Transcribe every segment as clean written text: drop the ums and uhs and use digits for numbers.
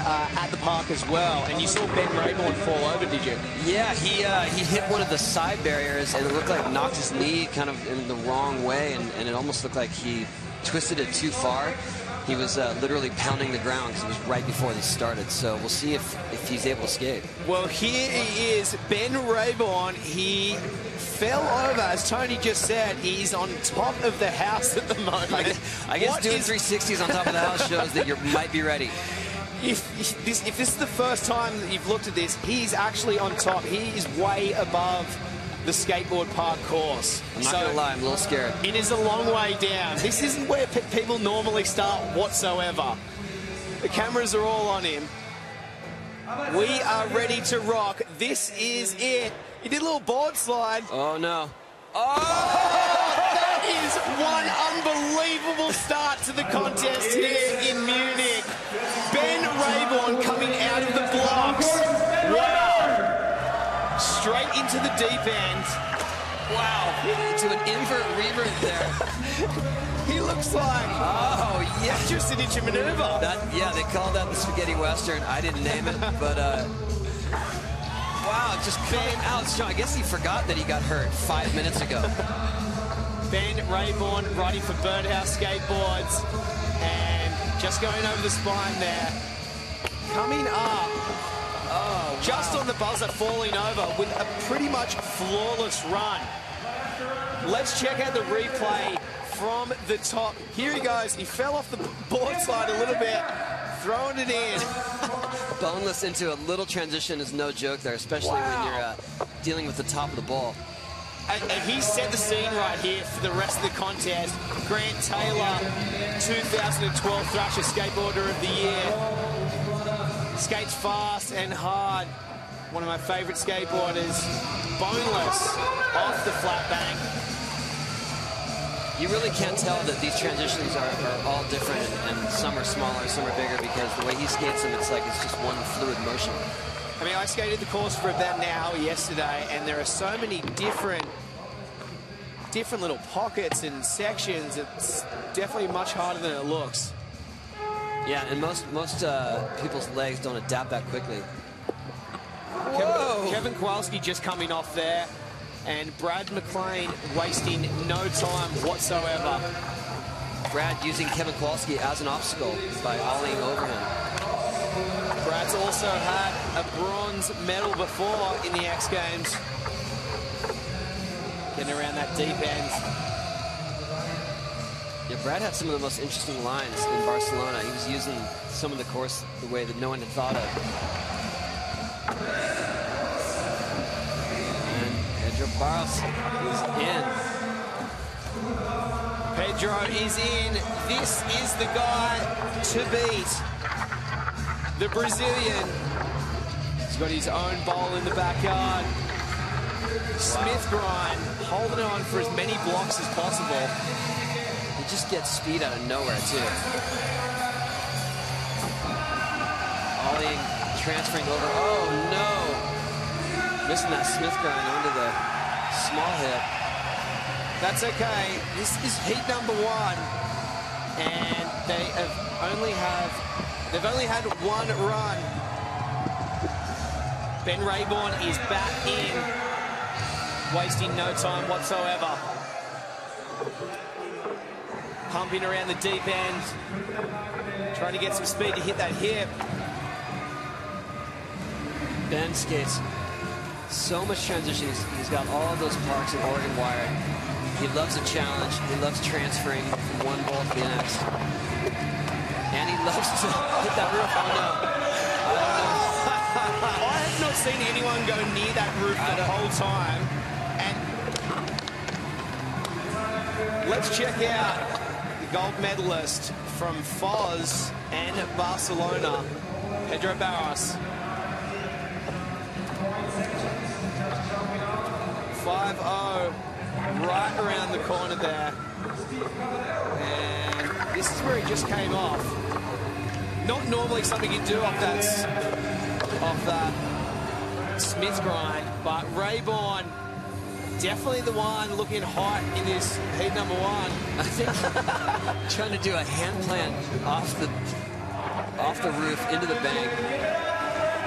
at the park as well, and you saw Ben Raybourn fall over, did you? Yeah, he hit one of the side barriers, and it looked like knocked his knee kind of in the wrong way, and it almost looked like he twisted it too far. He was literally pounding the ground because it was right before this started. So we'll see if he's able to skate. Well, here he is, Ben Raybourn. He fell over, as Tony just said. He's on top of the house at the moment. I guess doing 360s on top of the house shows that you might be ready. If this is the first time that you've looked at this, he's actually on top. He is way above the skateboard park course. I'm not gonna lie, I'm a little scared. It is a long way down. This isn't where people normally start whatsoever. The cameras are all on him. We are ready to rock. This is it. He did a little board slide. Oh no. That is one unbelievable start to the contest here in Munich. Ben Raybourn coming out of the blocks. Wow. Straight into the deep end. Wow. To an invert revert there. He looks like, oh, yeah. Just an inch of maneuver. Yeah, they call that the spaghetti western. I didn't name it, but wow, just coming out strong. I guess he forgot that he got hurt 5 minutes ago. Ben Raybourn riding for Birdhouse Skateboards and just going over the spine there. Coming up. Oh, just on the buzzer, falling over with a pretty much flawless run. Let's check out the replay from the top. Here he goes. He fell off the board slide a little bit, throwing it in. Boneless into a little transition is no joke there, especially when you're dealing with the top of the ball. And he set the scene right here for the rest of the contest. Grant Taylor, 2012 Thrasher Skateboarder of the Year. Skates fast and hard. One of my favorite skateboarders. Boneless off the flat bank. You really can't tell that these transitions are all different, and some are smaller, some are bigger, because the way he skates them, it's like it's just one fluid motion. I mean, I skated the course for about an hour yesterday, and there are so many different little pockets and sections. It's definitely much harder than it looks. Yeah, and most people's legs don't adapt that quickly. Kevin Kowalski just coming off there, and Brad McClain wasting no time whatsoever. Brad using Kevin Kowalski as an obstacle by ollieing over him. Brad's also had a bronze medal before in the X Games. Getting around that deep end. Yeah, Brad had some of the most interesting lines in Barcelona. He was using some of the course the way that no one had thought of. And Pedro Barros is in. Pedro is in. This is the guy to beat. The Brazilian. He's got his own bowl in the backyard. Smith grind, holding on for as many blocks as possible. He just gets speed out of nowhere, too. Ollieing, transferring over. Oh, no. Missing that Smith grind onto the small hip. That's okay. This is heat number one. And they've only had one run. Ben Raybourn is back in. Wasting no time whatsoever. Pumping around the deep end. Trying to get some speed to hit that hip. Ben skates so much transition. He's got all of those parks in Oregon wired. He loves a challenge. He loves transferring from one bowl to the next. And he loves to hit that roof. Oh, no. I don't know. I have not seen anyone go near that roof the whole time. Let's check out the gold medalist from Foz and Barcelona, Pedro Barros. 5-0, right around the corner there. And this is where he just came off. Not normally something you do off that Smith grind, but Raybourn, definitely the one looking hot in this heat number one. I think trying to do a hand plant off off the roof, into the bank.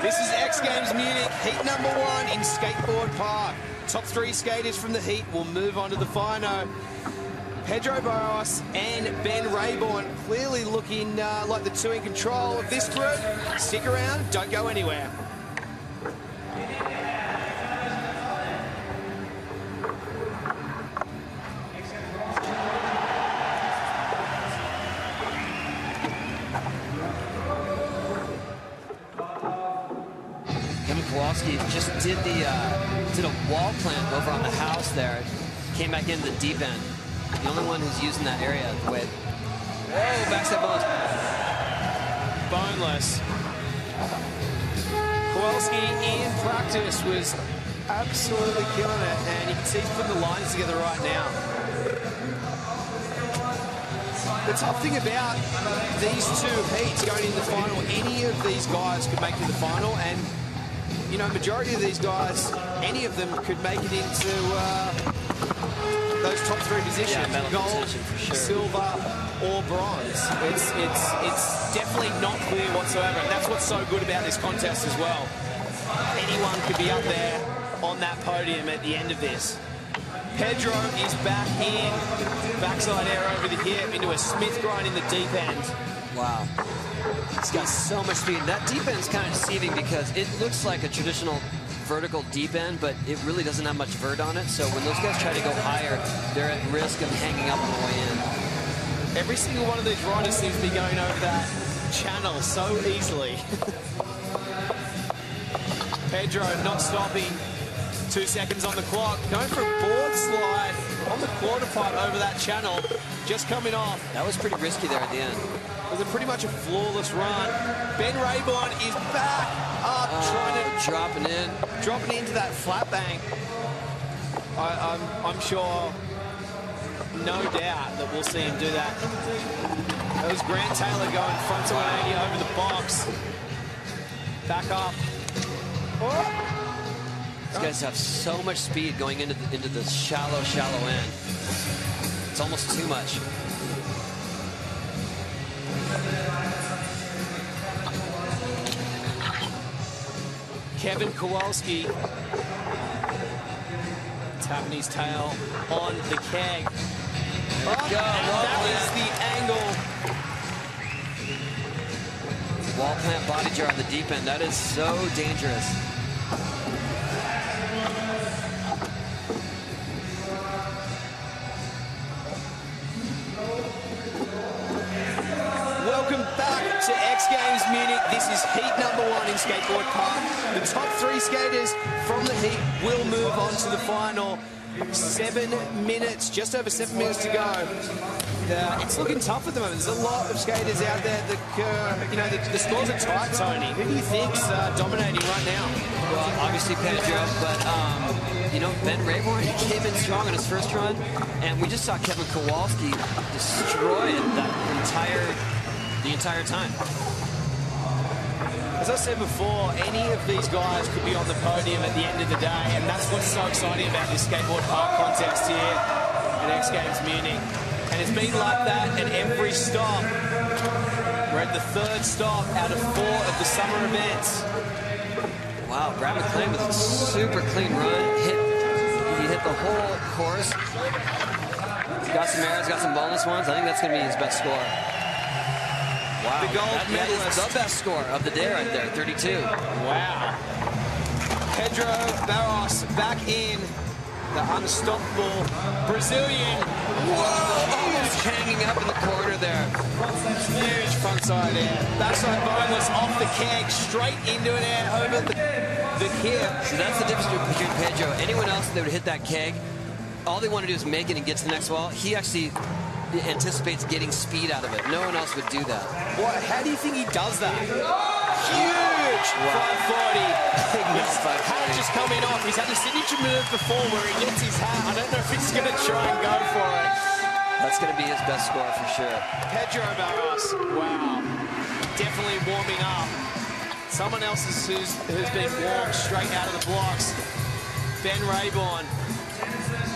This is X Games Munich, heat number 1 in Skateboard Park. Top 3 skaters from the heat will move on to the final. Pedro Barros and Ben Raybourn clearly looking like the 2 in control of this group. Stick around, don't go anywhere. Kowalski just did a wall plant over on the house there. Came back into the deep end. The only one who's using that area. Wait. Whoa, backside boneless. Boneless. Kowalski in practice was absolutely killing it, and you can see he's putting the lines together right now. The tough thing about these 2 heats going into the final, any of these guys could make it to the final, and you know, majority of these guys, any of them could make it into those top 3 positions. Yeah, gold, for sure. silver, or bronze. It's definitely not clear whatsoever, and that's what's so good about this contest as well. Anyone could be up there on that podium at the end of this. Pedro is back in, backside air over the hip into a Smith grind in the deep end. Wow. He's got so much speed. That deep end is kind of deceiving because it looks like a traditional vertical deep end, but it really doesn't have much vert on it. So when those guys try to go higher, they're at risk of hanging up on the way in. Every single one of these riders seems to be going over that channel so easily. Pedro not stopping. 2 seconds on the clock. Going for a board slide on the quarter pipe over that channel. Just coming off. That was pretty risky there at the end. It was pretty much a flawless run. Ben Raybourn is back up, trying to dropping into that flat bank. I'm sure, no doubt, that we'll see him do that. That was Grant Taylor going front to 180 over the box. Back up. Oh. These guys have so much speed going into the shallow end. It's almost too much. Kevin Kowalski tapping his tail on the keg. Let's go. That is the angle. Wall plant body jar on the deep end. That is so dangerous. Welcome back to X Games Munich. This is heat number 1 in Skateboard Park. The top 3 skaters from the heat will move on to the final. 7 minutes, just over 7 minutes to go. It's looking tough at the moment. There's a lot of skaters out there that, you know, the scores are tight, Tony. Who do you think's dominating right now? Well, obviously Pedro, but, you know, Ben Raybourn, he came in strong on his first run, and we just saw Kevin Kowalski destroy it the entire time. As I said before, any of these guys could be on the podium at the end of the day, and that's what's so exciting about this Skateboard Park contest here at X Games Munich. And it's been like that at every stop. We're at the 3rd stop out of 4 of the summer events. Wow, Brad McClain with a super clean run. He hit the whole course. Got some errors, got some bonus ones. I think that's going to be his best score. Wow, the gold medalist. That is the best score of the day right there, 32. Wow. Pedro Barros back in. The unstoppable Brazilian. Whoa! He's hanging up in the corner there. Huge frontside air. Backside boneless off the keg, straight into an air over the hip. So that's the difference between Pedro. Anyone else that would hit that keg, all they want to do is make it and get to the next wall. He actually anticipates getting speed out of it. No one else would do that. What? How do you think he does that? Huge 540. His hat just coming off. He's had the signature move before where he gets his hat. I don't know if he's going to try and go for it. That's going to be his best score for sure. Pedro Barros. Wow. Definitely warming up. Someone else who's been warmed straight out of the blocks. Ben Raybourn.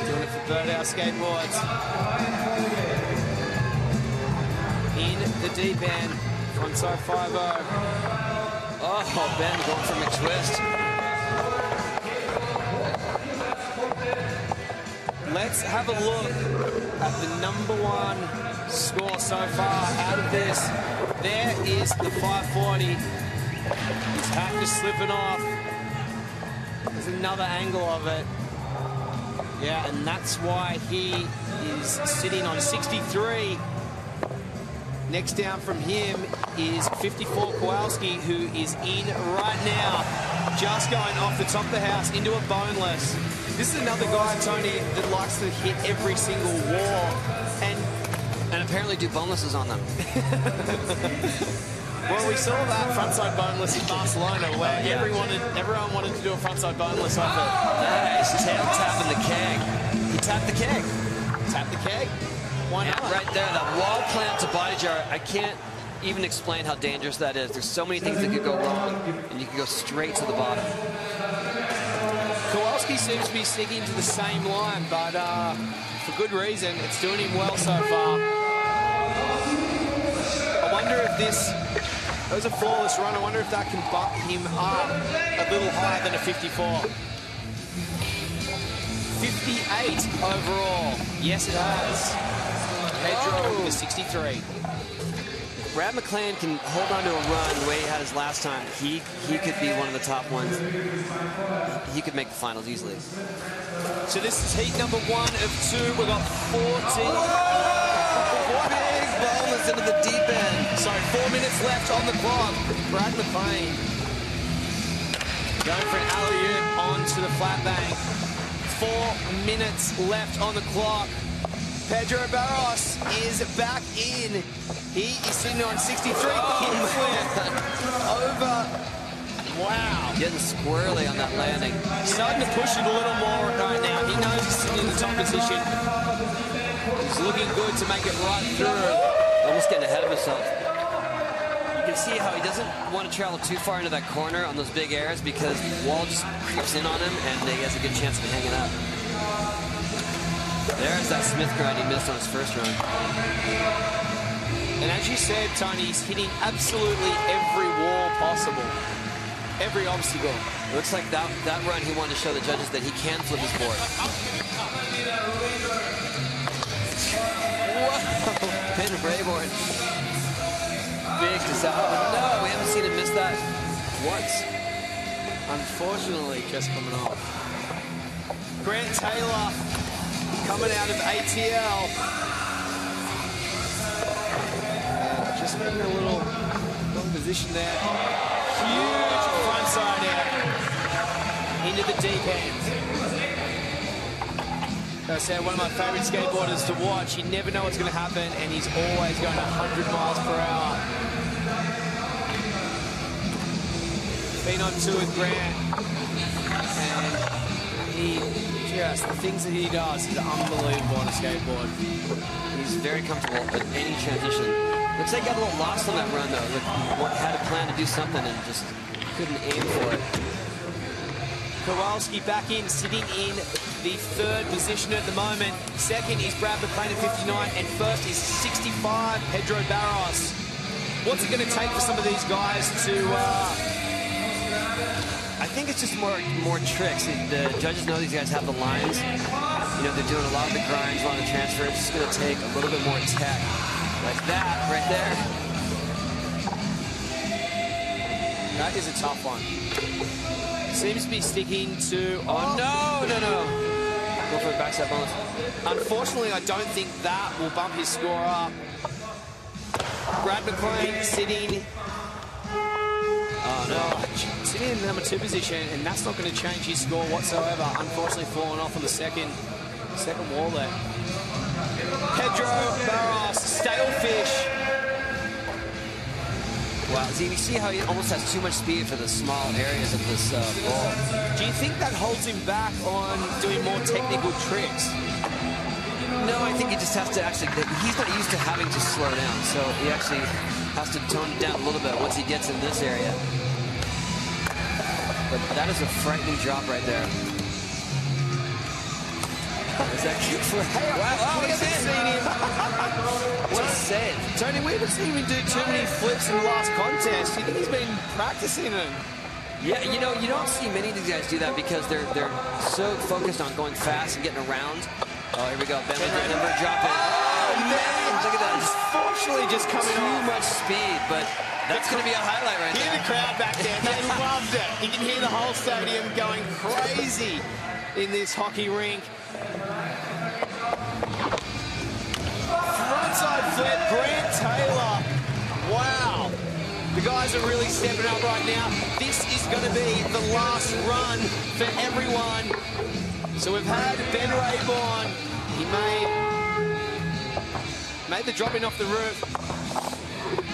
Doing it for Birdhouse Skateboards. In the deep end, Frontside 5-0. Oh, Ben going for McTwist. Let's have a look at the #1 score so far out of this. There is the 540. His hat is slipping off. There's another angle of it. Yeah, and that's why he is sitting on 63. Next down from him is 54 Kowalski, who is in right now. Just going off the top of the house into a boneless. This is another guy, Tony, that likes to hit every single wall. And apparently do bonuses on them. Well, we saw that frontside boneless in Barcelona, where everyone wanted to do a frontside boneless off it. Nice, tail tapping the keg. He tapped the keg. Tap the keg. Why not? And right there, that wall plant to body jar. I can't even explain how dangerous that is. There's so many things that could go wrong, and you could go straight to the bottom. Kowalski seems to be sticking to the same line, but for good reason. It's doing him well so far. I wonder if this was a flawless run. I wonder if that can bump him up a little higher than a 54. 58 overall. Yes, it has. Pedro with 63. Brad McClain can hold on to a run the way he had his last time. He could be one of the top ones. He could make the finals easily. So this is heat #1 of 2. We've got 14. Big bonus into the deep end. So 4 minutes left on the clock. Brad McClain going for an alley-oop onto the flat bank. 4 minutes left on the clock. Pedro Barros is back in. He is sitting on 63. Over. Wow. Getting squirrely on that landing. Starting to push it a little more right now. He knows he's sitting in the top position. He's looking good to make it right through. Almost getting ahead of himself. You can see how he doesn't want to travel too far into that corner on those big airs because the wall just creeps in on him and he has a good chance of hanging up. There's that Smith grind he missed on his first run. And as you said, Tony, he's hitting absolutely every wall possible. Every obstacle. Looks like that run he wanted to show the judges that he can flip his board. Whoa! Pin Raybourn. Big disaster. No, we haven't seen him miss that once. Unfortunately, just coming off. Grant Taylor coming out of ATL. Just in a little wrong position there. Huge frontside out into the deep end. I said, one of my favorite skateboarders to watch. You never know what's going to happen, and he's always going 100 miles per hour. Been on tour with Grant, and the things that he does is unbelievable on a skateboard. He's very comfortable at any transition. Looks like he got a little lost on that run, though. Like, had a plan to do something and just couldn't aim for it. Kowalski back in, sitting in the 3rd position at the moment. Second is Brad McClain at 59, and first is 65, Pedro Barros. What's it going to take for some of these guys to... I think it's just more tricks. The judges know these guys have the lines. You know, they're doing a lot of the grinds, a lot of the transfer. It's just going to take a little bit more tech. Like that, right there. That is a tough one. Seems to be sticking to... Oh, no. Go for a backside bonus. Unfortunately, I don't think that will bump his score up. Brad McClain sitting... Oh, no. Sitting in the #2 position, and that's not going to change his score whatsoever. Unfortunately, falling off on the second wall there. Pedro Barros, stale fish. Wow, so you see how he almost has too much speed for the small areas of this ball. Do you think that holds him back on doing more technical tricks? No, I think he just has to actually... He's not used to having to slow down, so he actually has to tone it down a little bit once he gets in this area. But that is a frightening drop right there. Is that kick flip? Hey, wow, we haven't seen him. What a save. Tony, we haven't seen him do too many flips in the last contest. You think he's been practicing them? Yeah, you know, you don't see many of these guys do that because they're so focused on going fast and getting around. Oh, here we go. Bentley number dropping. Oh, man. Look at that. Unfortunately, just coming Too off. much speed, but that's going to be a highlight right Hear there. the crowd back there. They loved it. You can hear the whole stadium going crazy in this hockey rink. Frontside flip, Grant Taylor. Wow. The guys are really stepping up right now. This is going to be the last run for everyone. So we've had Ben Raybourn. He made the dropping off the roof.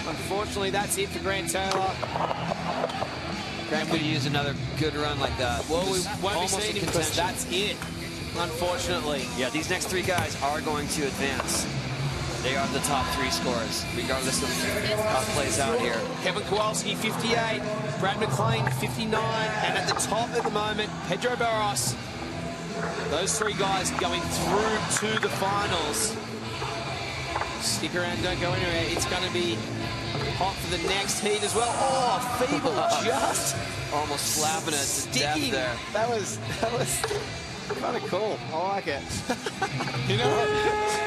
Unfortunately, that's it for Grant Taylor. Grant could use another good run like that. Well, we won't be seeing him because that's it, unfortunately. Yeah, these next three guys are going to advance. They are the top three scorers, regardless of how it plays out here. Kevin Kowalski, 58. Brad McClain, 59. And at the top at the moment, Pedro Barros. Those three guys going through to the finals. Stick around, don't go anywhere. It's going to be hot for the next heat as well. Oh, Feeble just almost slapping it to death there. That was kind of cool. I like it. You know what?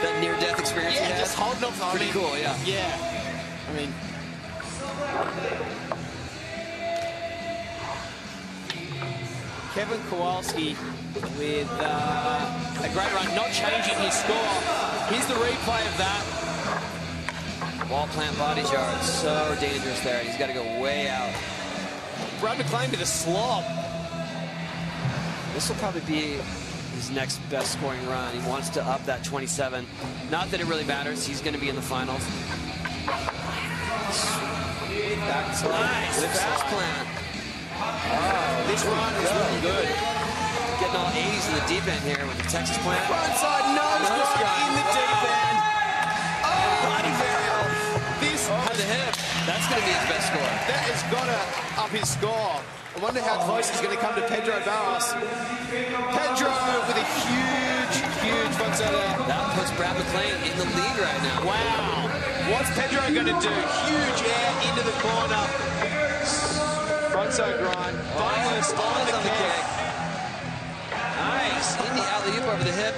That near-death experience. Yeah, just holding up. Pretty cool, yeah. Yeah. I mean, Kevin Kowalski with a great run, not changing his score. Here's the replay of that. Wall plant body jar, so dangerous there. He's got to go way out. Brad McClain with a slob. This will probably be his next best scoring run. He wants to up that 27. Not that it really matters. He's going to be in the finals. That's nice. The fast plant. Oh, this run is really good. Getting all 80s in the deep end here with the Texas plant. Frontside nose grind in the deep end. Oh, bloody hell. This over the hip. That's going to be his best score. That has got to up his score. I wonder how close he's going to come to Pedro Barros. Pedro with a huge frontside air. That puts Brad McClain in the lead right now. Wow. What's Pedro going to do? Huge air into the corner. Frontside grind. Boneless on the kick. Nice. In the alley-oop over the hip.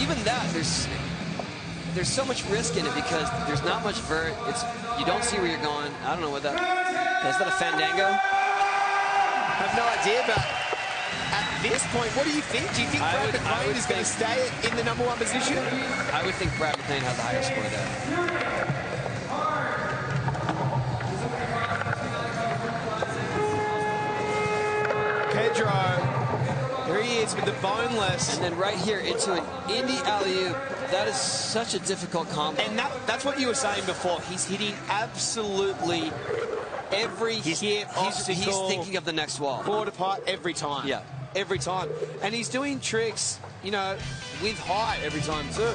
Even that, there's so much risk in it because there's not much vert. You don't see where you're going. I don't know what that is. That a fandango? I have no idea, but at this point, what do you think? Do you think Brad McClain is going to stay in the #1 position? I would think Brad McClain has the higher score there. Pedro, there he is with the boneless. And then right here into an Indy alley-oop. That is such a difficult combo. And that's what you were saying before. He's hitting absolutely every hit, obstacle. He's thinking of the next wall. Quarter part every time. Yeah. Every time. And he's doing tricks, you know, with height every time too.